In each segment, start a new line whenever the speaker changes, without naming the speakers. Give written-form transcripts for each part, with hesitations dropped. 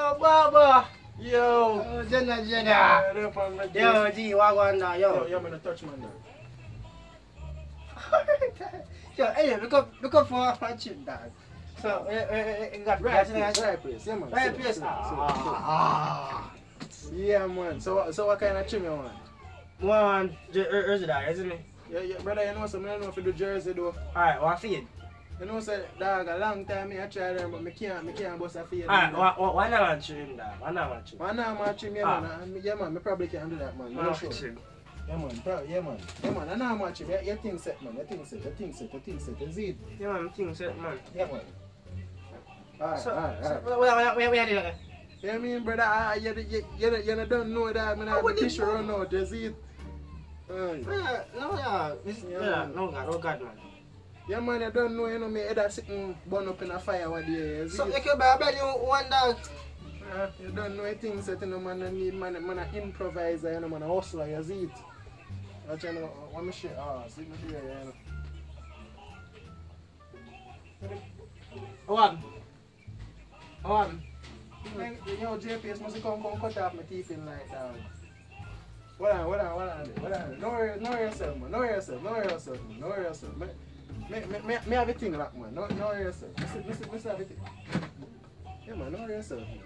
Yo, Baba.
Yo.
Oh, Jenna.
Yeah,
Yo, G, what going on? Yo.
Yo, man, touch man there.
Yo, hey, look up for a chip, dog. So, you got
Right place, yeah, man.
Right place.
Yeah, man. So what kind of trim you want?
One, jersey, dog, isn't it?
Yeah, brother, you know something, I don't know if you do jersey, though.
Alright, what feed?
You know, say, dog, a long time I try them, but I can't bust a fade.
Alright, why not want trim, dog? Why not want trim?
Why not want trim, yeah, man. Yeah, man, I probably can't do that, man.
Why not trim?
Yeah, man, yeah, man. I know how much you think set, man. You think set. You see it?
Yeah, man, things set, man.
Yeah, man. Alright.
Wait.
Yeah, I mean, brother, you don't know that, man. I have a tissue run out, you see it?
No, God, man.
Yeah, man, you don't know, you know, me head sitting burn up in a fire one day, you see
So,
it?
you can buy you one dog.
You don't know a thing set, you know, man, I need man, an improviser, you know, man, a hustler, you see it? I'm trying to, let me show you, see me here, you know.
What?
Yo, JPS must come cut off my teeth in like that. What on? Know yourself, man. Know yourself. Me have a thing like, man. Know yourself. Listen have a thing. Yeah, man, know yourself, man.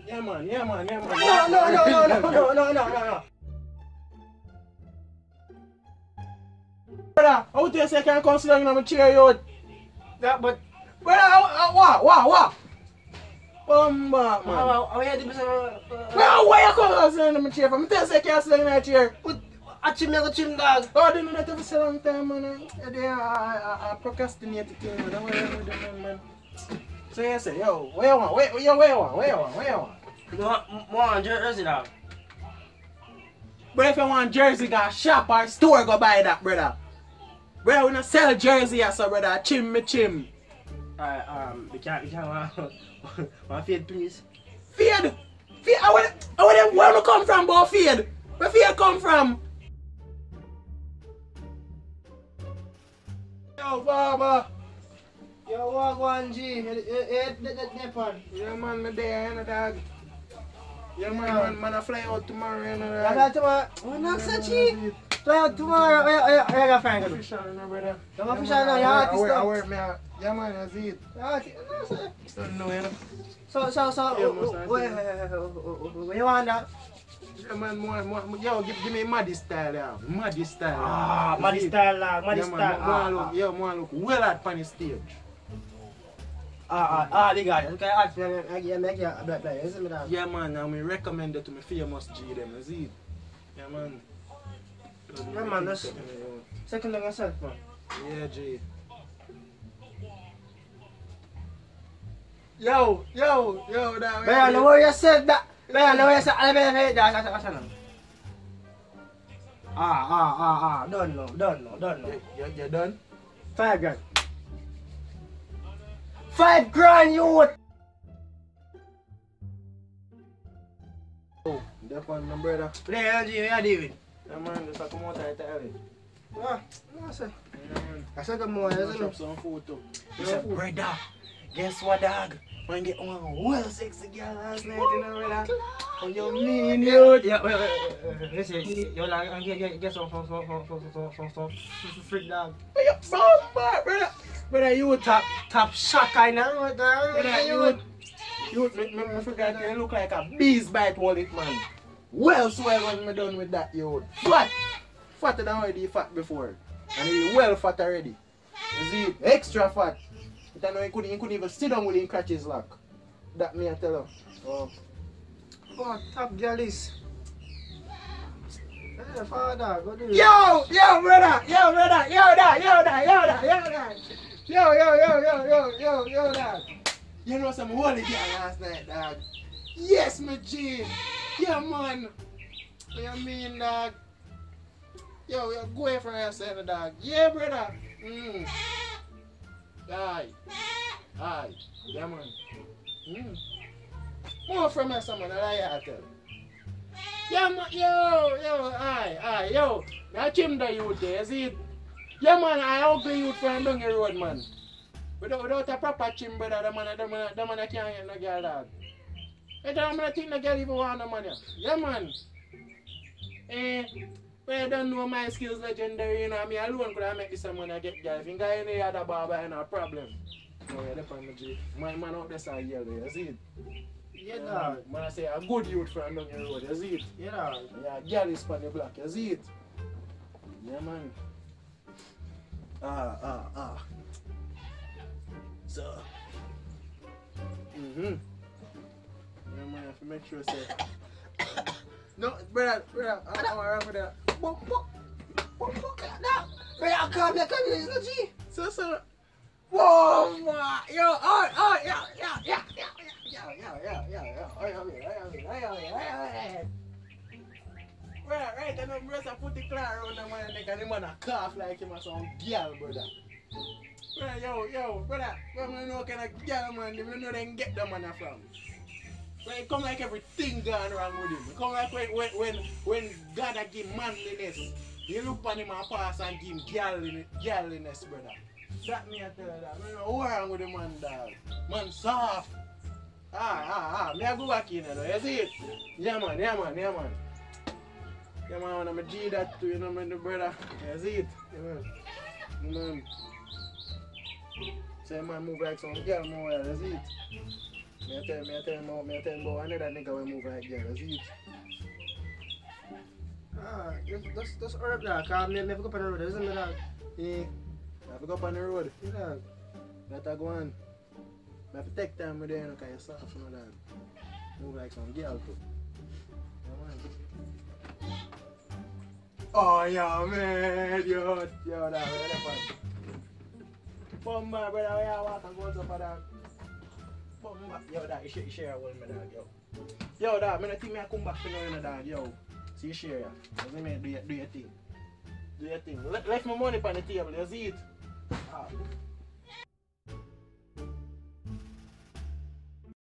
Yeah, man.
No.
Brother, how do you say I can't come sit down in my chair, yo?
Yeah, but...
Brother, what? Man.
Why you
come sit down in my chair? I'm telling you I can't sit down in my chair.
But I trim you trim, dog.
Oh, I didn't know that for a long time, man. I procrastinate the thing, man. So you say, yo, where you want?
More jersey, dog.
But if you want jersey, go shop or store, go buy that, brother. Brother, we don't sell jersey, so brother. Chim.
Alright, we can't want fade, please.
Fade? Where you come from, boy, fade? Where fade come from? Yo, Baba.
Yo, walk one G.
Yeah, man, me there, you know, dog. Yeah, man, I fly out tomorrow, you know,
I
dog.
got tomorrow. Oh, not such cheap. Fly out tomorrow. I got find it.
Official, you know, brother.
I'm official now, you're artist now.
I wear me out. Yeah, man, I see it.
So,
Don't know, you know.
where you want that?
Yeah, man, more. Yo, give me Maddy style, yeah. Maddy style.
Ah, Maddy style, Maddy style.
More look well at the stage.
They got it. Okay, make you black player, isn't it?
Yeah, man, I mean, recommend it to my famous G them, you see it? Yeah, man.
Yeah, man, that's second on yourself, man.
Yeah, G. Yo, that.
Man, know where you said that. Man, know where you said that. Don't know.
You done?
5 grand. 5 grand, youth!
Oh, that one, my brother.
Play, Angie, what you doing?
Yeah, man, just come out of the
No, sir.
Yeah, man.
I said good morning, isn't
Shop
it?
some food too.
He said,
brother, guess what, dog? Man, get one well sexy girl last night, you know, brother. And you mean, dude?
Yeah, wait. Listen, you're like, get some freak dog.
Hey, you bomb, brother. Brother, you
Top shot kind of,
brother, you forgot you look like a bee's bite wallet, man. Well swell when me done with that, you fat. Fatter than already fat before. And he well fat already. You see, extra fat. But I know he couldn't even sit down with him catch his lock. That me I tell him.
Oh, top girl is. Hey, father, go do it.
Yo, brother. Yo, dog. You know some holy girl last night, dog. Yes, my G. Yeah, man. What you mean, dog? Yo, go away from yourself, dog. Yeah, brother. Aye. Yeah, man. More from yourself, man. I tell you. Yeah, man, aye, yo. I chim the youth there, see it? Yeah, man, I ugly youth from down the road, man. Without a proper chim, brother, the man can't get no girl, dog. I don't think the girl even want no money. Yeah, man. But I don't know my skills legendary, you know. Me alone could I make this money I get girl. If you got any other barber, I no problem. No, yeah, that's on the G. My man out there say yellow, you see it?
Yeah, dog.
Man, I say a good youth from down the road, you see it?
Yeah, dog.
Yeah, girl is on the block, you see it? Yeah, man. So. Yeah, man, I have to make sure say. No, brother, I'm alright with that.
What? Brother, come here, it's no G.
So.
Whoa, man. Yo, yeah.
Brother, right, then I'm just put the car around the man and the man a cough like him or some girl, brother. Brother, yo, brother, I know kind of girl, man, you know they can get the man from. But it come like everything gone wrong with him. It come like when God a give manliness, you look on him and pass and give him girliness, brother. That me I tell you that. I don't know what's wrong with the man, dog. Man soft. Me I go back in there, you see it? Yeah, man. Yeah, man, when I'm a G that too, you know, man, the brother. You see it? Yeah, man. Say, man, move like some girl more, you see it? Me tell him about another nigga will move like girl, you see it?
That's herb, dog. Because I never go up on the road, isn't it, dog?
Yeah. I have to go up on the road.
Yeah, dog.
Better go on. I have to take time with them because you're soft, you know, dog. Move like some girl too. Oh, yeah, man. Yo, dog, where the fuck? Bumba, brother, where you walk and go up, dog? Bumba. Yo, dog, you share a one, my dog, yo. Yo, dog, I don't think I come back to know, dog, yo. See, you share, yeah. You see me, do your thing. Do your thing. Left my money on the table, you see it?